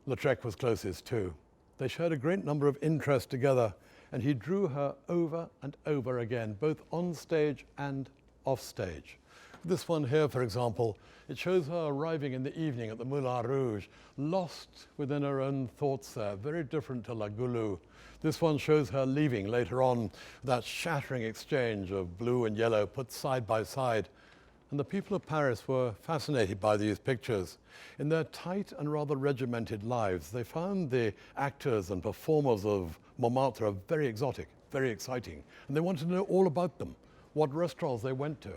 Lautrec was closest too. They shared a great number of interests together, and he drew her over and over again, both on stage and off stage. This one here, for example, it shows her arriving in the evening at the Moulin Rouge, lost within her own thoughts there, very different to La Goulou. This one shows her leaving later on, that shattering exchange of blue and yellow put side by side. And the people of Paris were fascinated by these pictures. In their tight and rather regimented lives, they found the actors and performers of Montmartre very exotic, very exciting. And they wanted to know all about them, what restaurants they went to,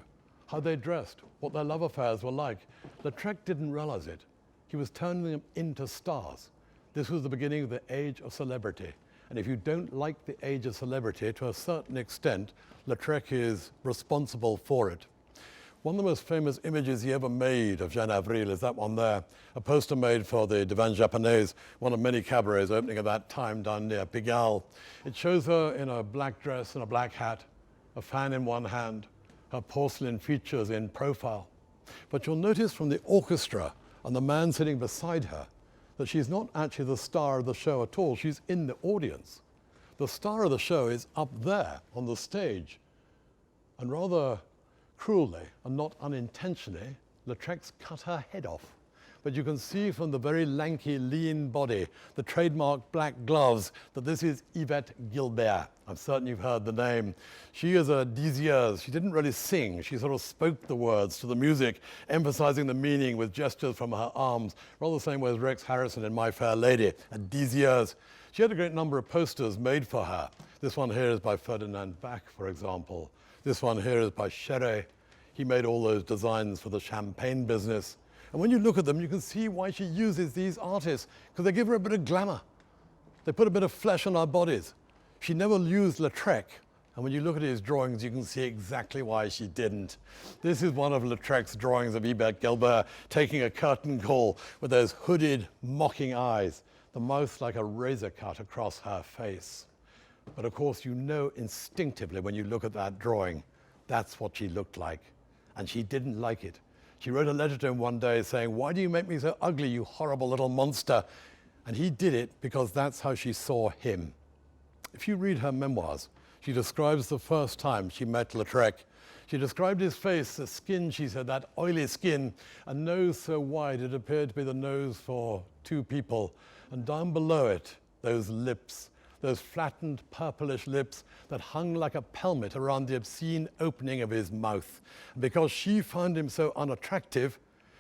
how they dressed, what their love affairs were like. Lautrec didn't realize it. He was turning them into stars. This was the beginning of the age of celebrity. And if you don't like the age of celebrity, to a certain extent, Lautrec is responsible for it. One of the most famous images he ever made of Jeanne Avril is that one there, a poster made for the Divan Japonaise, one of many cabarets opening at that time down near Pigalle. It shows her in a black dress and a black hat, a fan in one hand, her porcelain features in profile. But you'll notice from the orchestra and the man sitting beside her that she's not actually the star of the show at all. She's in the audience. The star of the show is up there on the stage. And rather cruelly and not unintentionally, Lautrec's cut her head off. But you can see from the very lanky, lean body, the trademark black gloves, that this is Yvette Gilbert. I'm certain you've heard the name. She is a disieuse. She didn't really sing. She sort of spoke the words to the music, emphasizing the meaning with gestures from her arms, rather the same way as Rex Harrison in My Fair Lady, a disieuse. She had a great number of posters made for her. This one here is by Ferdinand Bach, for example. This one here is by Chéret. He made all those designs for the champagne business. And when you look at them, you can see why she uses these artists, because they give her a bit of glamour. They put a bit of flesh on our bodies. She never used Lautrec, and when you look at his drawings, you can see exactly why she didn't. This is one of Lautrec's drawings of Yvette Gilbert taking a curtain call with those hooded, mocking eyes, the mouth like a razor cut across her face. But of course, you know instinctively when you look at that drawing, that's what she looked like, and she didn't like it. She wrote a letter to him one day saying, "Why do you make me so ugly, you horrible little monster?" And he did it because that's how she saw him. If you read her memoirs, she describes the first time she met Lautrec. She described his face, the skin, she said, that oily skin, a nose so wide it appeared to be the nose for two people. And down below it, those lips, those flattened purplish lips that hung like a pelmet around the obscene opening of his mouth. And because she found him so unattractive,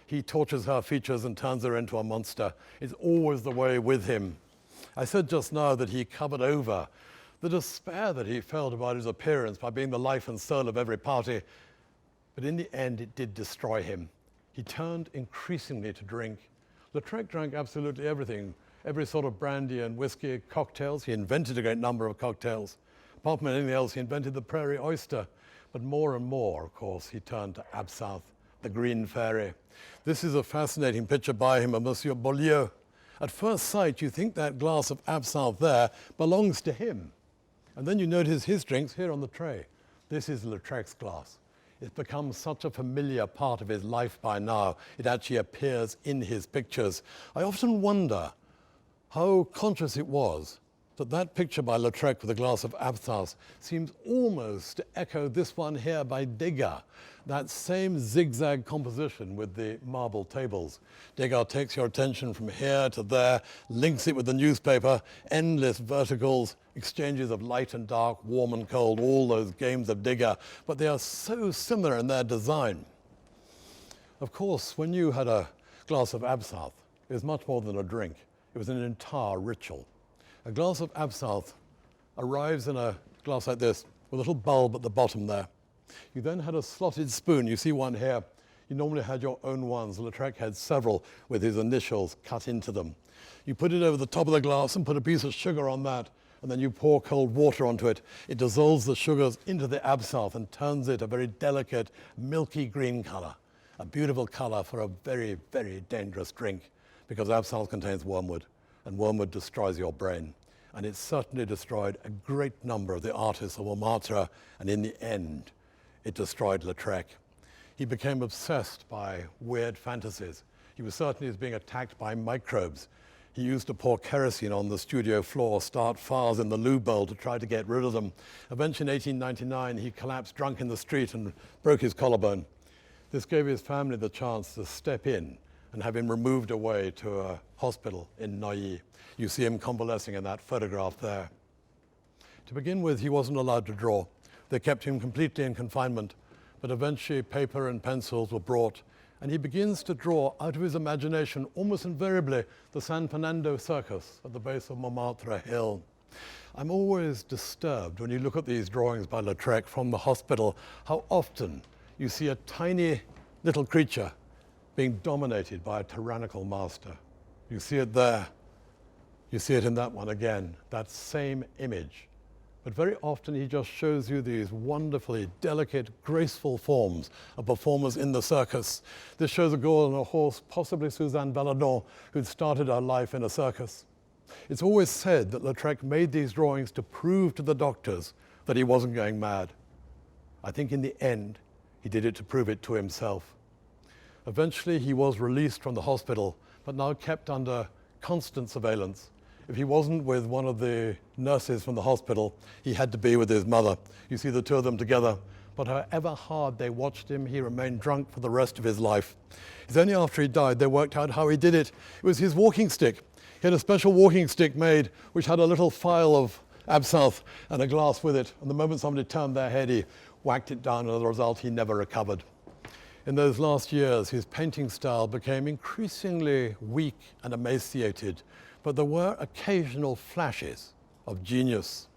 he tortures her features and turns her into a monster. It's always the way with him. I said just now that he covered over the despair that he felt about his appearance by being the life and soul of every party. But in the end, it did destroy him. He turned increasingly to drink. Lautrec drank absolutely everything, every sort of brandy and whiskey, cocktails. He invented a great number of cocktails. Apart from anything else, he invented the prairie oyster. But more and more, of course, he turned to absinthe, the green fairy. This is a fascinating picture by him of Monsieur Beaulieu. At first sight, you think that glass of absinthe there belongs to him. And then you notice his drinks here on the tray. This is Lautrec's glass. It's become such a familiar part of his life by now. It actually appears in his pictures. I often wonder how conscious it was that that picture by Lautrec with a glass of absinthe seems almost to echo this one here by Degas, that same zigzag composition with the marble tables. Degas takes your attention from here to there, links it with the newspaper, endless verticals, exchanges of light and dark, warm and cold, all those games of Degas, but they are so similar in their design. Of course, when you had a glass of absinthe, it was much more than a drink. It was an entire ritual. A glass of absinthe arrives in a glass like this with a little bulb at the bottom there. You then had a slotted spoon. You see one here. You normally had your own ones. Lautrec had several with his initials cut into them. You put it over the top of the glass and put a piece of sugar on that, and then you pour cold water onto it. It dissolves the sugars into the absinthe and turns it a very delicate, milky green color, a beautiful color for a very, very dangerous drink, because absinthe contains wormwood, and wormwood destroys your brain. And it certainly destroyed a great number of the artists of Montmartre, and in the end, it destroyed Lautrec. He became obsessed by weird fantasies. He was certainly being attacked by microbes. He used to pour kerosene on the studio floor, start fires in the loo bowl to try to get rid of them. Eventually, in 1899, he collapsed drunk in the street and broke his collarbone. This gave his family the chance to step in and have him removed away to a hospital in Neuilly. You see him convalescing in that photograph there. To begin with, he wasn't allowed to draw. They kept him completely in confinement, but eventually paper and pencils were brought, and he begins to draw out of his imagination, almost invariably, the San Fernando Circus at the base of Montmartre Hill. I'm always disturbed when you look at these drawings by Lautrec from the hospital, how often you see a tiny little creature being dominated by a tyrannical master. You see it there. You see it in that one again, that same image. But very often he just shows you these wonderfully delicate, graceful forms of performers in the circus. This shows a girl on a horse, possibly Suzanne Valadon, who'd started her life in a circus. It's always said that Lautrec made these drawings to prove to the doctors that he wasn't going mad. I think in the end, he did it to prove it to himself. Eventually, he was released from the hospital, but now kept under constant surveillance. If he wasn't with one of the nurses from the hospital, he had to be with his mother. You see the two of them together. But however hard they watched him, he remained drunk for the rest of his life. It's only after he died they worked out how he did it. It was his walking stick. He had a special walking stick made which had a little phial of absinthe and a glass with it. And the moment somebody turned their head, he whacked it down, and as a result, he never recovered. In those last years, his painting style became increasingly weak and emaciated, but there were occasional flashes of genius.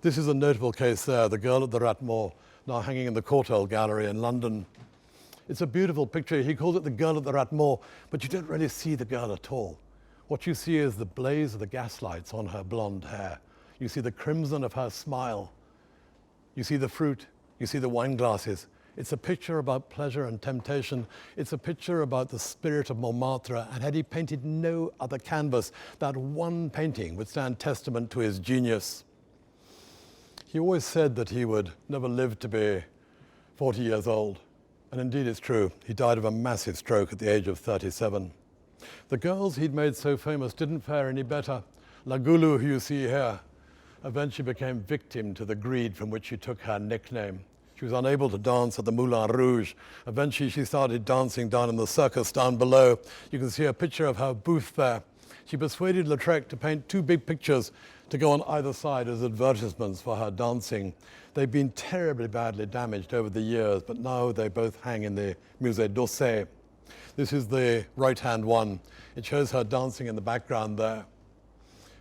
This is a notable case there, The Girl at the Rat Mort, now hanging in the Courtauld Gallery in London. It's a beautiful picture. He calls it The Girl at the Rat Mort, but you don't really see the girl at all. What you see is the blaze of the gaslights on her blonde hair. You see the crimson of her smile. You see the fruit. You see the wine glasses. It's a picture about pleasure and temptation. It's a picture about the spirit of Montmartre, and had he painted no other canvas, that one painting would stand testament to his genius. He always said that he would never live to be 40 years old, and indeed it's true. He died of a massive stroke at the age of 37. The girls he'd made so famous didn't fare any better. La Goulou, who you see here, eventually became victim to the greed from which she took her nickname. She was unable to dance at the Moulin Rouge. Eventually, she started dancing down in the circus down below. You can see a picture of her booth there. She persuaded Lautrec to paint two big pictures to go on either side as advertisements for her dancing. They've been terribly badly damaged over the years, but now they both hang in the Musée d'Orsay. This is the right-hand one. It shows her dancing in the background there.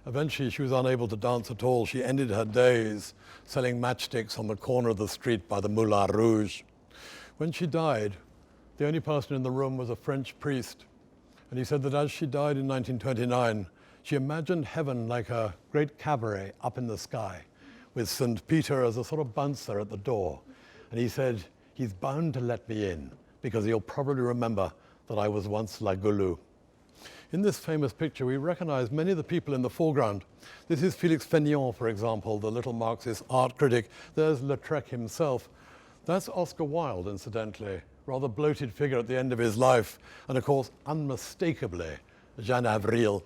Eventually, she was unable to dance at all. She ended her days selling matchsticks on the corner of the street by the Moulin Rouge. When she died, the only person in the room was a French priest. And he said that as she died in 1929, she imagined heaven like a great cabaret up in the sky, with St. Peter as a sort of bouncer at the door. And he said, he's bound to let me in, because he'll probably remember that I was once La Goulou. In this famous picture, we recognize many of the people in the foreground. This is Felix Pena, for example, the little Marxist art critic. There's Lautrec himself. That's Oscar Wilde, incidentally, rather bloated figure at the end of his life. And of course, unmistakably, Jeanne Avril.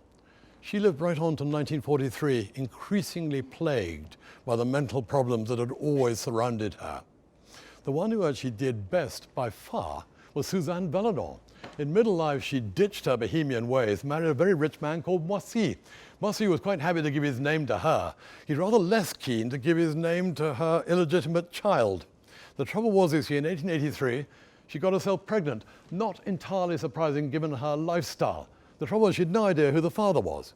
She lived right on to 1943, increasingly plagued by the mental problems that had always surrounded her. The one who actually did best by far was Suzanne Valadon. In middle life, she ditched her bohemian ways, married a very rich man called Musée. Musée was quite happy to give his name to her. He's rather less keen to give his name to her illegitimate child. The trouble was, you see, in 1883, she got herself pregnant. Not entirely surprising given her lifestyle. The trouble was, she had no idea who the father was.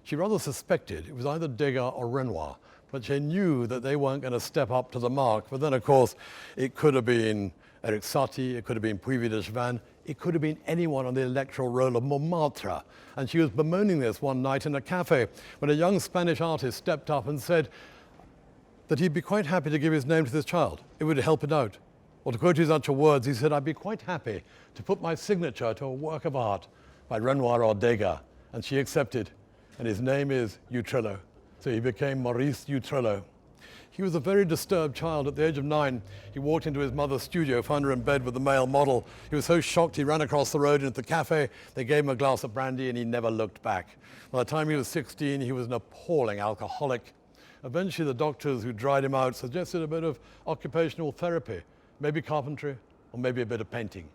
She rather suspected it was either Degas or Renoir, but she knew that they weren't going to step up to the mark. But then, of course, it could have been Eric Satie, it could have been Puy de Chavannes, it could have been anyone on the electoral roll of Montmartre. And she was bemoaning this one night in a cafe when a young Spanish artist stepped up and said that he'd be quite happy to give his name to this child. It would help it out. Or to quote his actual words, he said, I'd be quite happy to put my signature to a work of art by Renoir or Degas. And she accepted. And his name is Utrillo. So he became Maurice Utrillo. He was a very disturbed child. At the age of 9, he walked into his mother's studio, found her in bed with the male model. He was so shocked he ran across the road into the cafe. They gave him a glass of brandy and he never looked back. By the time he was 16, he was an appalling alcoholic. Eventually, the doctors who dried him out suggested a bit of occupational therapy, maybe carpentry, or maybe a bit of painting.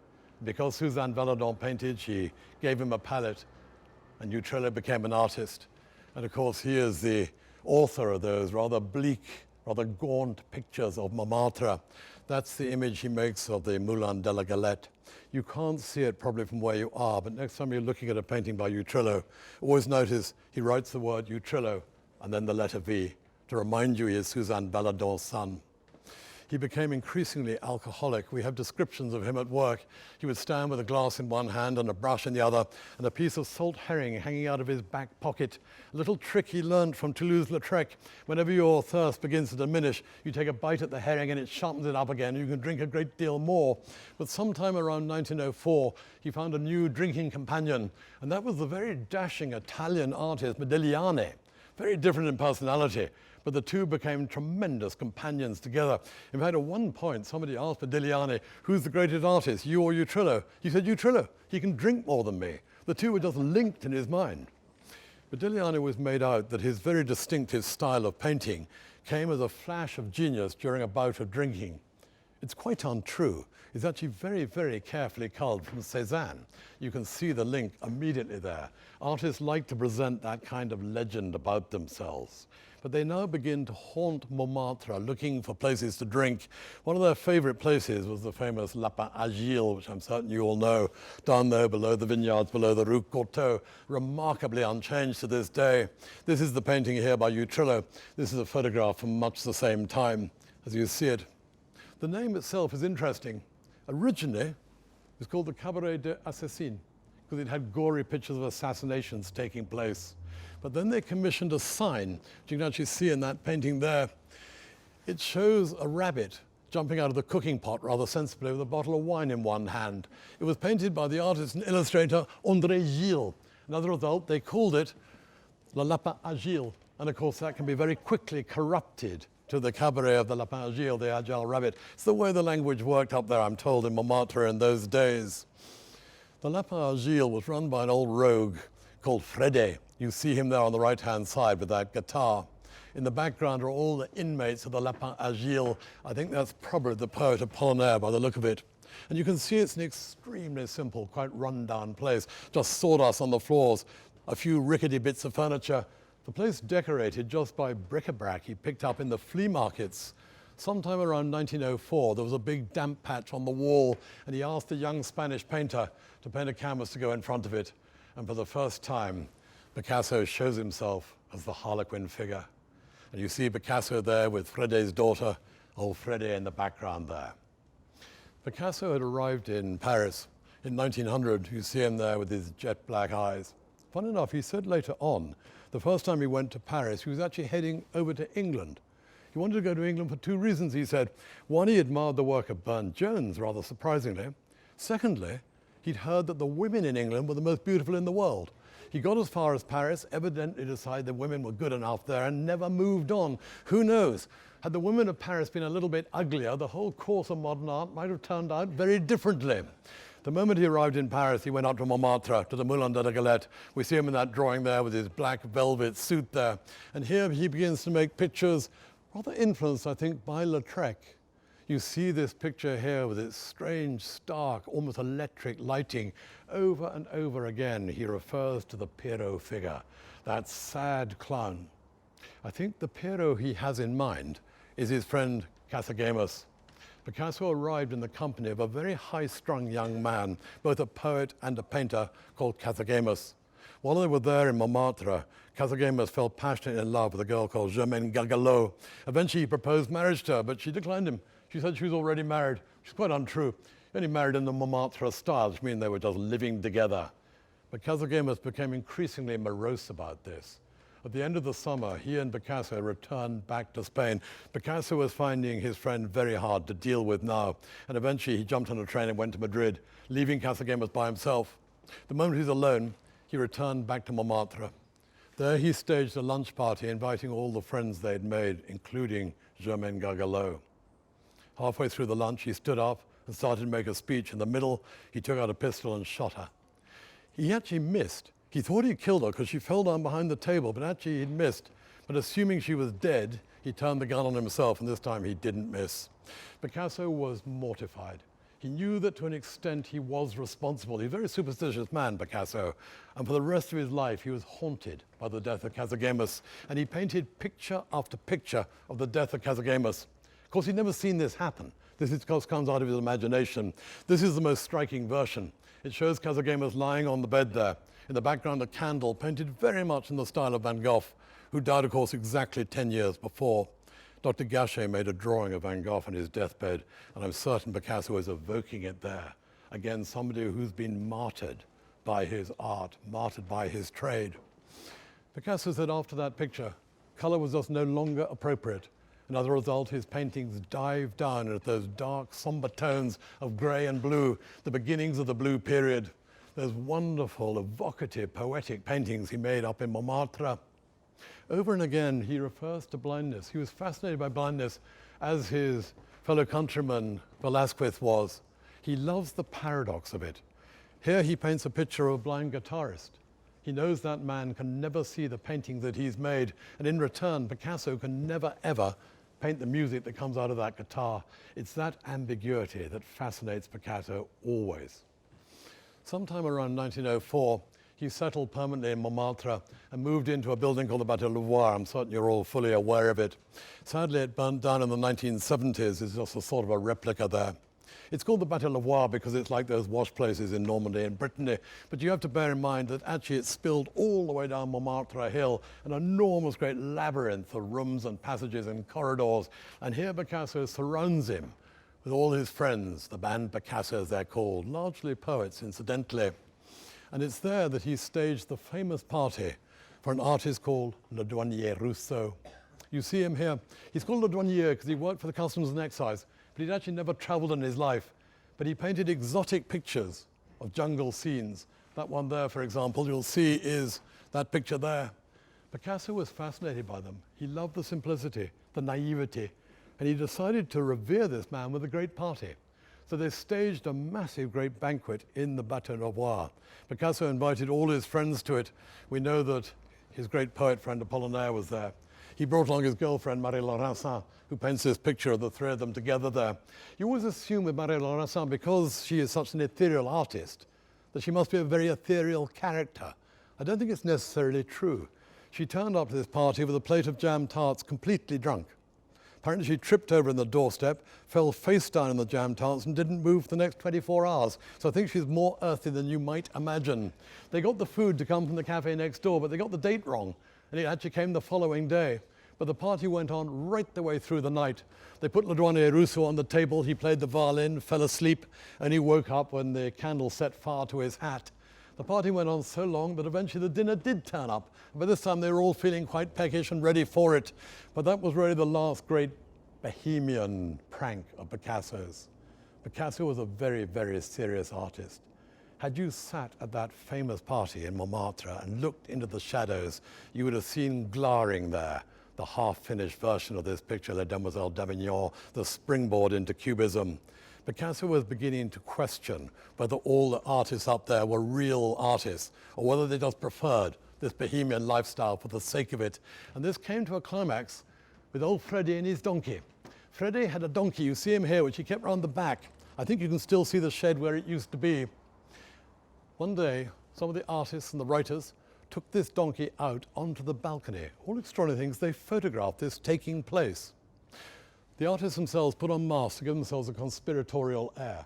Because Suzanne Valadon painted, she gave him a palette, and Utrillo became an artist. And of course, he is the author of those rather bleak, rather gaunt pictures of Montmartre. That's the image he makes of the Moulin de la Galette. You can't see it probably from where you are, but next time you're looking at a painting by Utrillo, always notice he writes the word Utrillo and then the letter V to remind you he is Suzanne Valadon's son. He became increasingly alcoholic. We have descriptions of him at work. He would stand with a glass in one hand and a brush in the other, and a piece of salt herring hanging out of his back pocket. A little trick he learned from Toulouse-Lautrec. Whenever your thirst begins to diminish, you take a bite at the herring and it sharpens it up again. You can drink a great deal more. But sometime around 1904, he found a new drinking companion, and that was the very dashing Italian artist Modigliani. Very different in personality, but the two became tremendous companions together. In fact, at one point, somebody asked Vittiglio, who's the greatest artist, you or Utrillo? He said, Utrillo, he can drink more than me. The two were just linked in his mind. Vittiglio was made out that his very distinctive style of painting came as a flash of genius during a bout of drinking. It's quite untrue. It's actually very, very carefully culled from Cézanne. You can see the link immediately there. Artists like to present that kind of legend about themselves. But they now begin to haunt Montmartre, looking for places to drink. One of their favorite places was the famous Lapin Agile, which I'm certain you all know, down there below the vineyards, below the Rue Courteau, remarkably unchanged to this day. This is the painting here by Utrillo. This is a photograph from much the same time as you see it. The name itself is interesting. Originally, it was called the Cabaret des Assassins, because it had gory pictures of assassinations taking place. But then they commissioned a sign, which you can actually see in that painting there. It shows a rabbit jumping out of the cooking pot rather sensibly with a bottle of wine in one hand. It was painted by the artist and illustrator André Gilles. And as a result, they called it Le Lapin Agile. And of course, that can be very quickly corrupted to the cabaret of the Lapin Agile, the Agile rabbit. It's the way the language worked up there, I'm told, in Montmartre in those days. The Lapin Agile was run by an old rogue called Fredé. You see him there on the right-hand side with that guitar. In the background are all the inmates of the Lapin Agile. I think that's probably the poet Apollinaire by the look of it. And you can see it's an extremely simple, quite run-down place. Just sawdust on the floors, a few rickety bits of furniture. The place decorated just by bric-a-brac he picked up in the flea markets. Sometime around 1904, there was a big damp patch on the wall, and he asked a young Spanish painter to paint a canvas to go in front of it. And for the first time, Picasso shows himself as the Harlequin figure. And you see Picasso there with Fredé's daughter, old Fredé in the background there. Picasso had arrived in Paris in 1900. You see him there with his jet black eyes. Fun enough, he said later on, the first time he went to Paris, he was actually heading over to England. He wanted to go to England for two reasons, he said. One, he admired the work of Burne-Jones, rather surprisingly. Secondly, he'd heard that the women in England were the most beautiful in the world. He got as far as Paris, evidently decided that women were good enough there, and never moved on. Who knows? Had the women of Paris been a little bit uglier, the whole course of modern art might have turned out very differently. The moment he arrived in Paris, he went out to Montmartre, to the Moulin de la Galette. We see him in that drawing there with his black velvet suit there. And here he begins to make pictures, rather influenced, I think, by Lautrec. You see this picture here with its strange, stark, almost electric lighting. Over and over again, he refers to the Pierrot figure, that sad clown. I think the Pierrot he has in mind is his friend Casagemas. Picasso arrived in the company of a very high-strung young man, both a poet and a painter, called Casagemas. While they were there in Montmartre, Casagemas fell passionately in love with a girl called Germaine Gargalot. Eventually, he proposed marriage to her, but she declined him. She said she was already married, which is quite untrue. Only married in the Montmartre style, which means they were just living together. But Casagemas became increasingly morose about this. At the end of the summer, he and Picasso returned back to Spain. Picasso was finding his friend very hard to deal with now, and eventually he jumped on a train and went to Madrid, leaving Casagemas by himself. The moment he's alone, he returned back to Montmartre. There he staged a lunch party, inviting all the friends they'd made, including Germaine Gargalot. Halfway through the lunch, he stood up and started to make a speech. In the middle, he took out a pistol and shot her. He actually missed. He thought he'd killed her because she fell down behind the table, but actually he'd missed. But assuming she was dead, he turned the gun on himself, and this time he didn't miss. Picasso was mortified. He knew that to an extent he was responsible. He's a very superstitious man, Picasso, and for the rest of his life he was haunted by the death of Casagemas, and he painted picture after picture of the death of Casagemas. Of course, he'd never seen this happen. This, of course, comes out of his imagination. This is the most striking version. It shows Casagemas lying on the bed there. In the background, a candle painted very much in the style of Van Gogh, who died, of course, exactly 10 years before. Dr. Gachet made a drawing of Van Gogh on his deathbed, and I'm certain Picasso is evoking it there. Again, somebody who's been martyred by his art, martyred by his trade. Picasso said after that picture, color was just no longer appropriate. And as a result, his paintings dived down into those dark, somber tones of gray and blue, the beginnings of the blue period. Those wonderful, evocative, poetic paintings he made up in Montmartre. Over and again, he refers to blindness. He was fascinated by blindness, as his fellow countryman Velázquez was. He loves the paradox of it. Here he paints a picture of a blind guitarist. He knows that man can never see the painting that he's made, and in return, Picasso can never, ever paint the music that comes out of that guitar. It's that ambiguity that fascinates Picasso always. Sometime around 1904, he settled permanently in Montmartre and moved into a building called the Bateau Louvois. I'm certain you're all fully aware of it. Sadly, it burnt down in the 1970s. It's just a sort of a replica there. It's called the Bateau Louvois because it's like those wash places in Normandy and Brittany. But you have to bear in mind that actually it spilled all the way down Montmartre Hill, an enormous great labyrinth of rooms and passages and corridors. And here Picasso surrounds him with all his friends, the band Picasso as they're called, largely poets, incidentally. And it's there that he staged the famous party for an artist called Le Douanier Rousseau. You see him here. He's called Le Douanier because he worked for the Customs and Excise, but he'd actually never traveled in his life. But he painted exotic pictures of jungle scenes. That one there, for example, you'll see is that picture there. Picasso was fascinated by them. He loved the simplicity, the naivety, and he decided to revere this man with a great party. So they staged a massive great banquet in the Bateau Louvois. Picasso invited all his friends to it. We know that his great poet friend Apollinaire was there. He brought along his girlfriend, Marie Laurencin, who paints this picture of the three of them together there. You always assume with Marie Laurencin, because she is such an ethereal artist, that she must be a very ethereal character. I don't think it's necessarily true. She turned up to this party with a plate of jam tarts, completely drunk. Apparently she tripped over in the doorstep, fell face down in the jam tarts and didn't move for the next 24 hours. So I think she's more earthy than you might imagine. They got the food to come from the cafe next door, but they got the date wrong. And it actually came the following day. But the party went on right the way through the night. They put Le Douanier Rousseau on the table. He played the violin, fell asleep, and he woke up when the candle set fire to his hat. The party went on so long that eventually the dinner did turn up. By this time, they were all feeling quite peckish and ready for it. But that was really the last great bohemian prank of Picasso's. Picasso was a very, very serious artist. Had you sat at that famous party in Montmartre and looked into the shadows, you would have seen glaring there the half-finished version of this picture, Les Demoiselles d'Avignon, the springboard into Cubism. Picasso was beginning to question whether all the artists up there were real artists or whether they just preferred this bohemian lifestyle for the sake of it. And this came to a climax with old Freddy and his donkey. Freddy had a donkey, you see him here, which he kept round the back. I think you can still see the shed where it used to be. One day, some of the artists and the writers took this donkey out onto the balcony. All extraordinary things, they photographed this taking place. The artists themselves put on masks to give themselves a conspiratorial air.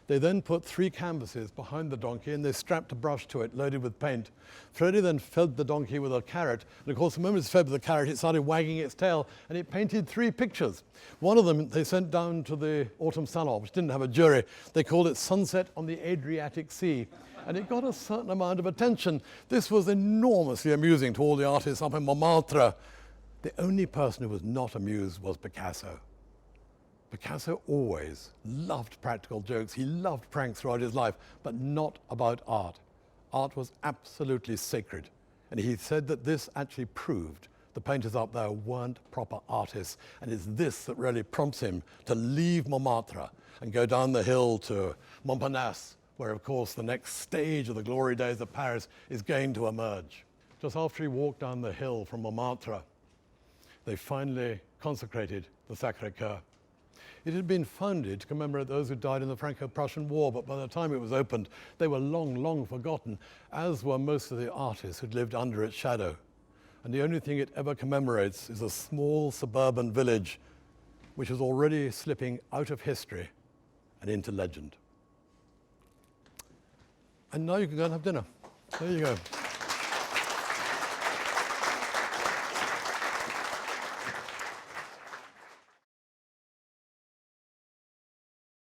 They then put 3 canvases behind the donkey and they strapped a brush to it loaded with paint. Freddy then fed the donkey with a carrot, and of course the moment it's fed with the carrot it started wagging its tail and it painted 3 pictures. One of them they sent down to the Autumn Salon, which didn't have a jury. They called it Sunset on the Adriatic Sea, and it got a certain amount of attention. This was enormously amusing to all the artists up in Montmartre. The only person who was not amused was Picasso. Picasso always loved practical jokes. He loved pranks throughout his life, but not about art. Art was absolutely sacred. And he said that this actually proved the painters up there weren't proper artists, and it's this that really prompts him to leave Montmartre and go down the hill to Montparnasse, where, of course, the next stage of the glory days of Paris is going to emerge. Just after he walked down the hill from Montmartre, they finally consecrated the Sacré-Cœur. It had been founded to commemorate those who died in the Franco-Prussian War, but by the time it was opened, they were long, long forgotten, as were most of the artists who'd lived under its shadow. And the only thing it ever commemorates is a small suburban village which is already slipping out of history and into legend. And now you can go and have dinner. There you go.